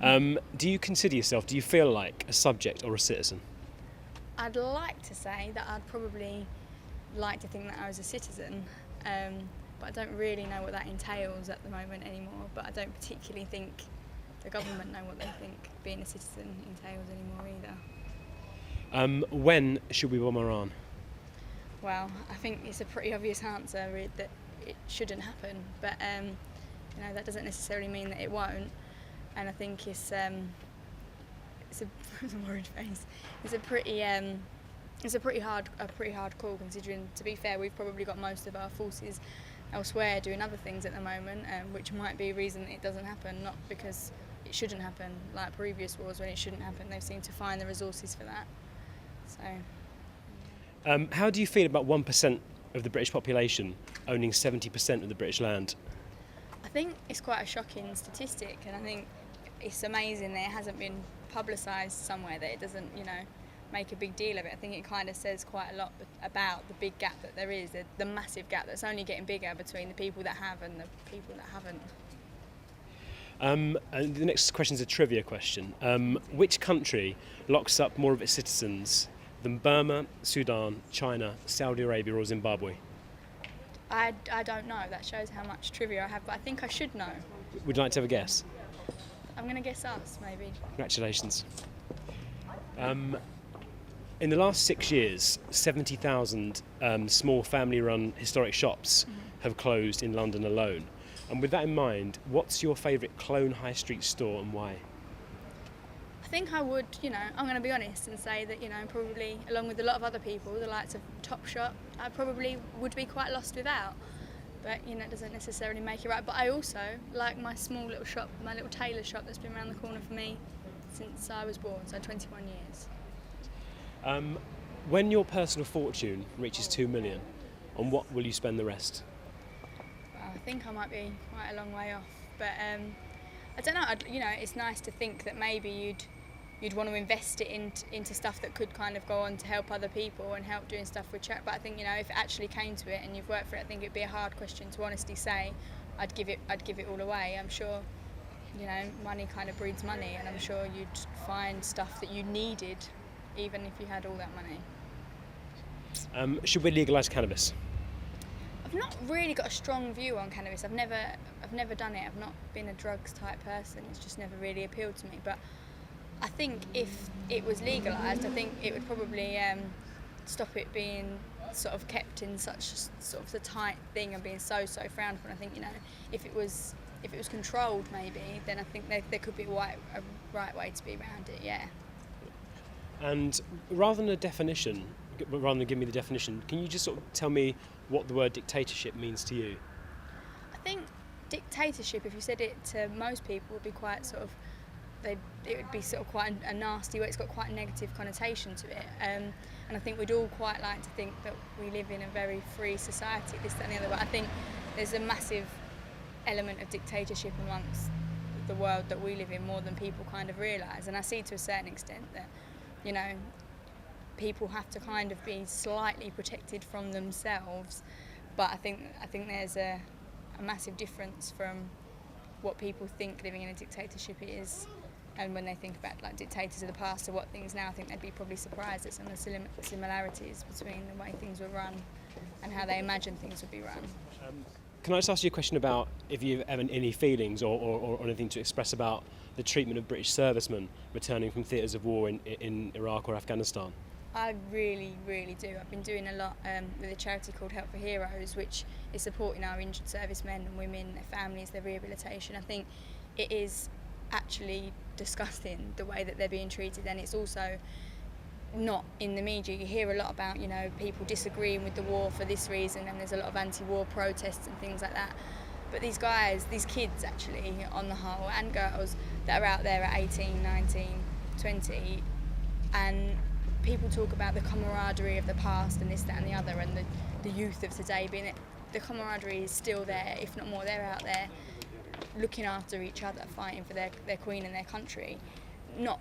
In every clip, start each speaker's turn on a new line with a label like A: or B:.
A: Do you consider yourself, do you feel like a subject or a citizen?
B: I'd like to say that I'd probably like to think that I was a citizen, but I don't really know what that entails at the moment anymore. But I don't particularly think the government know what they think being a citizen entails anymore either.
A: When should we bomb Iran?
B: Well, I think it's a pretty obvious answer that it shouldn't happen, but that doesn't necessarily mean that it won't. And I think it's a worried face. It's a pretty hard call, considering, to be fair, we've probably got most of our forces elsewhere doing other things at the moment, which might be a reason that it doesn't happen, not because it shouldn't happen, like previous wars when it shouldn't happen. They've seemed to find the resources for that. So.
A: How do you feel about 1% of the British population owning 70% of the British land?
B: I think it's quite a shocking statistic, and I think it's amazing that it hasn't been publicised somewhere, that it doesn't, make a big deal of it. I think it kind of says quite a lot about the big gap that there is, the massive gap that's only getting bigger between the people that have and the people that haven't.
A: And the next question is a trivia question. Which country locks up more of its citizens than Burma, Sudan, China, Saudi Arabia or Zimbabwe?
B: I don't know. That shows how much trivia I have, but I think I should know.
A: Would you like to have a guess?
B: I'm going to guess us, maybe.
A: Congratulations. In the last 6 years, 70,000 small family-run historic shops have closed in London alone. And with that in mind, what's your favourite clone high street store and why?
B: I think I would, I'm going to be honest and say that, probably along with a lot of other people, the likes of Topshop, I probably would be quite lost without. But, it doesn't necessarily make it right. But I also like my small little shop, my little tailor shop that's been around the corner for me since I was born, so 21 years.
A: When your personal fortune reaches 2 million, on what will you spend the rest?
B: Well, I think I might be quite a long way off. But I don't know, it's nice to think that maybe you'd want to invest it into stuff that could kind of go on to help other people and help doing stuff with charity. But I think, if it actually came to it and you've worked for it, I think it'd be a hard question to honestly say I'd give it all away. I'm sure, money kind of breeds money, and I'm sure you'd find stuff that you needed even if you had all that money.
A: Should we legalise cannabis?
B: I've not really got a strong view on cannabis. I've never done it. I've not been a drugs type person. It's just never really appealed to me. But I think if it was legalised, I think it would probably stop it being sort of kept in such sort of a tight thing and being so frowned upon. I think, if it was controlled maybe, then I think there could be a right way to be around it. Yeah.
A: And rather than give me the definition, can you just sort of tell me what the word dictatorship means to you?
B: I think dictatorship, if you said it to most people, would be quite sort of, it would be sort of quite a nasty way. It's got quite a negative connotation to it. And I think we'd all quite like to think that we live in a very free society, this, that and the other. But I think there's a massive element of dictatorship amongst the world that we live in, more than people kind of realise. And I see to a certain extent that, people have to kind of be slightly protected from themselves. But I think there's a massive difference from what people think living in a dictatorship is, and when they think about like dictators of the past to what things now, I think they'd be probably surprised at some of the similarities between the way things were run and how they imagine things would be run.
A: Can I just ask you a question about if you've ever any feelings or anything to express about the treatment of British servicemen returning from theatres of war in Iraq or Afghanistan?
B: I really, really do. I've been doing a lot with a charity called Help for Heroes, which is supporting our injured servicemen and women, their families, their rehabilitation. I think it is actually disgusting the way that they're being treated, and it's also not in the media. You hear a lot about, people disagreeing with the war for this reason, and there's a lot of anti-war protests and things like that. But these guys, these kids actually, on the whole, and girls that are out there at 18, 19, 20, and people talk about the camaraderie of the past and this, that and the other, and the youth of today being it. The camaraderie is still there, if not more. They're out there looking after each other, fighting for their queen and their country, not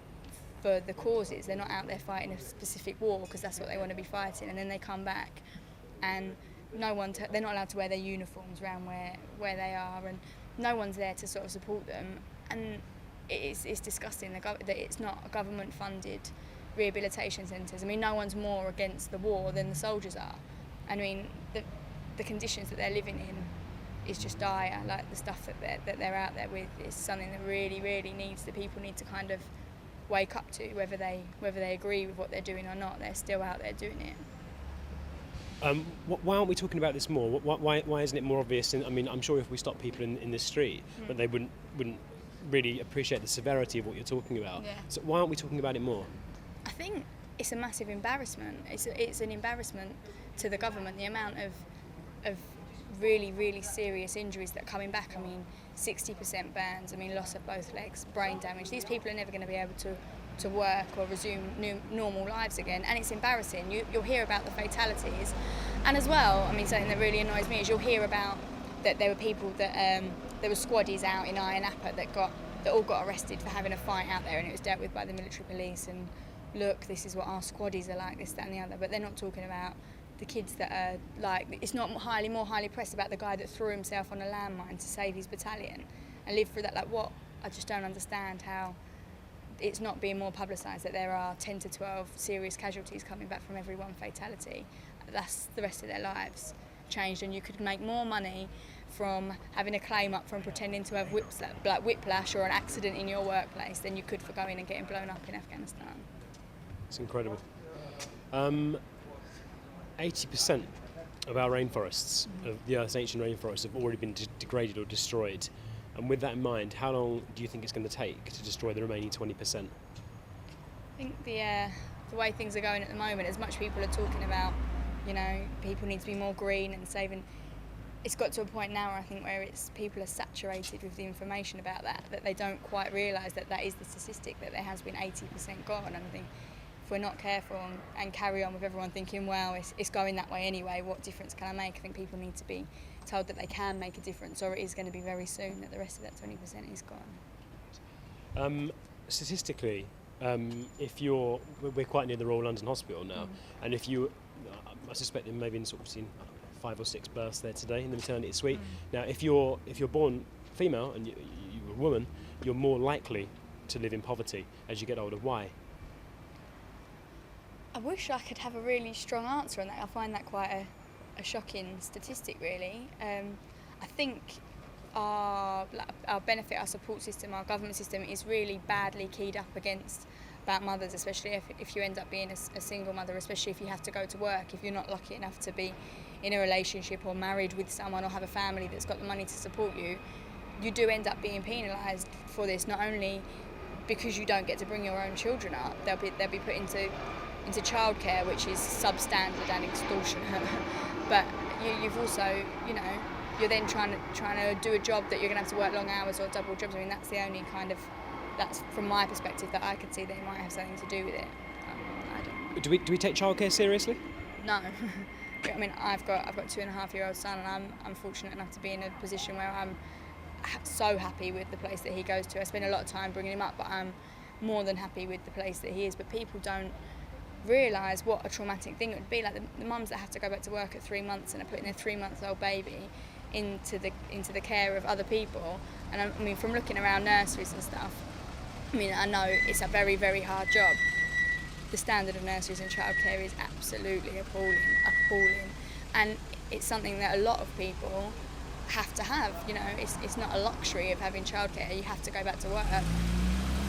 B: for the causes. They're not out there fighting a specific war because that's what they want to be fighting, and then they come back and they're not allowed to wear their uniforms around where they are, and no one's there to sort of support them. And it's disgusting that it's not government-funded rehabilitation centres. I mean, no one's more against the war than the soldiers are. I mean, the conditions that they're living in is just dire. Like, the stuff that they're out there with is something that really, really the people need to kind of wake up to, whether they agree with what they're doing or not. They're still out there doing it.
A: Why aren't we talking about this more? Why isn't it more obvious? I mean, I'm sure if we stop people in the street, but they wouldn't really appreciate the severity of what you're talking about.
B: Yeah.
A: So why aren't we talking about it more?
B: I think it's a massive embarrassment. It's an embarrassment to the government, the amount of really, really serious injuries that are coming back. I mean, 60% burns, I mean, loss of both legs, brain damage. These people are never going to be able to work or resume normal lives again, and it's embarrassing. You'll hear about the fatalities, and as well, I mean, something that really annoys me is you'll hear about that there were people that there were squaddies out in Ayia Napa that all got arrested for having a fight out there, and it was dealt with by the military police. And look, this is what our squaddies are like, this, that, and the other. But they're not talking about the kids that are like. It's not more highly pressed about the guy that threw himself on a landmine to save his battalion and lived through that. Like, what? I just don't understand how it's not being more publicised that there are 10 to 12 serious casualties coming back from every one fatality. That's the rest of their lives changed, and you could make more money from having a claim up from pretending to have whiplash or an accident in your workplace than you could for going and getting blown up in Afghanistan.
A: It's incredible. 80% of our rainforests, of the Earth's ancient rainforests, have already been degraded or destroyed. And with that in mind, how long do you think it's going to take to destroy the remaining 20%?
B: I think the way things are going at the moment, as much people are talking about, you know, people need to be more green and saving, it's got to a point now, I think, where people are saturated with the information about that they don't quite realise that is the statistic, that there has been 80% gone. And I think if we're not careful and carry on with everyone thinking, well, it's going that way anyway, what difference can I make? I think people need to be told that they can make a difference, or it is going to be very soon that the rest of that 20% is gone.
A: Statistically, we're quite near the Royal London Hospital now, and I suspect there may have been sort of seen 5 or 6 births there today in the maternity suite. Now, if you're born female and you're a woman, you're more likely to live in poverty as you get older. Why?
B: I wish I could have a really strong answer on that. I find that quite a shocking statistic, really. I think our benefit, our support system, our government system is really badly keyed up about mothers, especially if you end up being a single mother, especially if you have to go to work, if you're not lucky enough to be in a relationship or married with someone or have a family that's got the money to support you. You do end up being penalised for this, not only because you don't get to bring your own children up, they'll be put into childcare, which is substandard and extortionate. But you've also, you know, you're then trying to do a job that you're going to have to work long hours or double jobs. I mean, that's the only that's from my perspective that I could see that it might have something to do with it. I don't know.
A: Do we take childcare seriously?
B: No. I mean, I've got a 2.5-year-old son, and I'm fortunate enough to be in a position where I'm so happy with the place that he goes to. I spend a lot of time bringing him up, but I'm more than happy with the place that he is. But people don't realise what a traumatic thing it would be. Like the mums that have to go back to work at 3 months and are putting their 3-month-old baby into the care of other people. And I mean, from looking around nurseries and stuff, I mean, I know it's a very, very hard job. The standard of nurseries and childcare is absolutely appalling, and it's something that a lot of people have to have. You know, it's not a luxury of having childcare. You have to go back to work,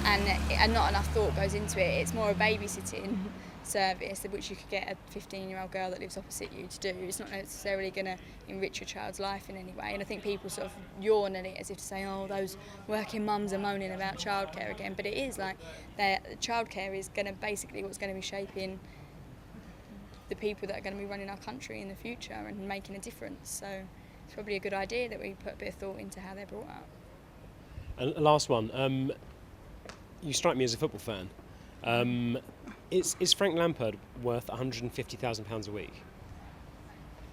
B: and not enough thought goes into it. It's more a babysitting service, which you could get a 15-year-old girl that lives opposite you to do. It's not necessarily going to enrich your child's life in any way. And I think people sort of yawn at it as if to say, oh, those working mums are moaning about childcare again. But it is like childcare is going to basically what's going to be shaping the people that are going to be running our country in the future and making a difference. So it's probably a good idea that we put a bit of thought into how they're brought up.
A: And last one, you strike me as a football fan. Is Frank Lampard worth £150,000 a week?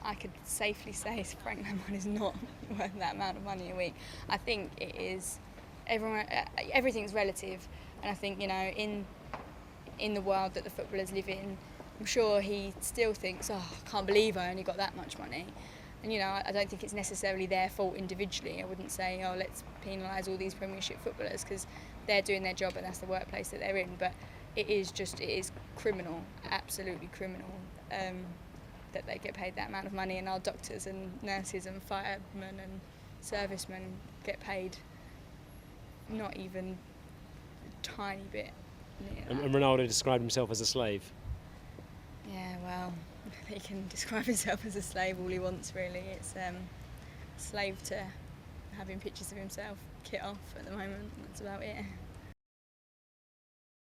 B: I could safely say Frank Lampard is not worth that amount of money a week. I think it is. Everything's relative, and I think, you know, in the world that the footballers live in, I'm sure he still thinks, oh, I can't believe I only got that much money. And I don't think it's necessarily their fault individually. I wouldn't say, oh, let's penalise all these Premiership footballers, because they're doing their job and that's the workplace that they're in. But it is criminal, absolutely criminal, that they get paid that amount of money, and our doctors and nurses and firemen and servicemen get paid not even a tiny bit near that.
A: And Ronaldo described himself as a slave.
B: Yeah, well, he can describe himself as a slave all he wants, really. It's slave to having pictures of himself kit off at the moment. That's about it.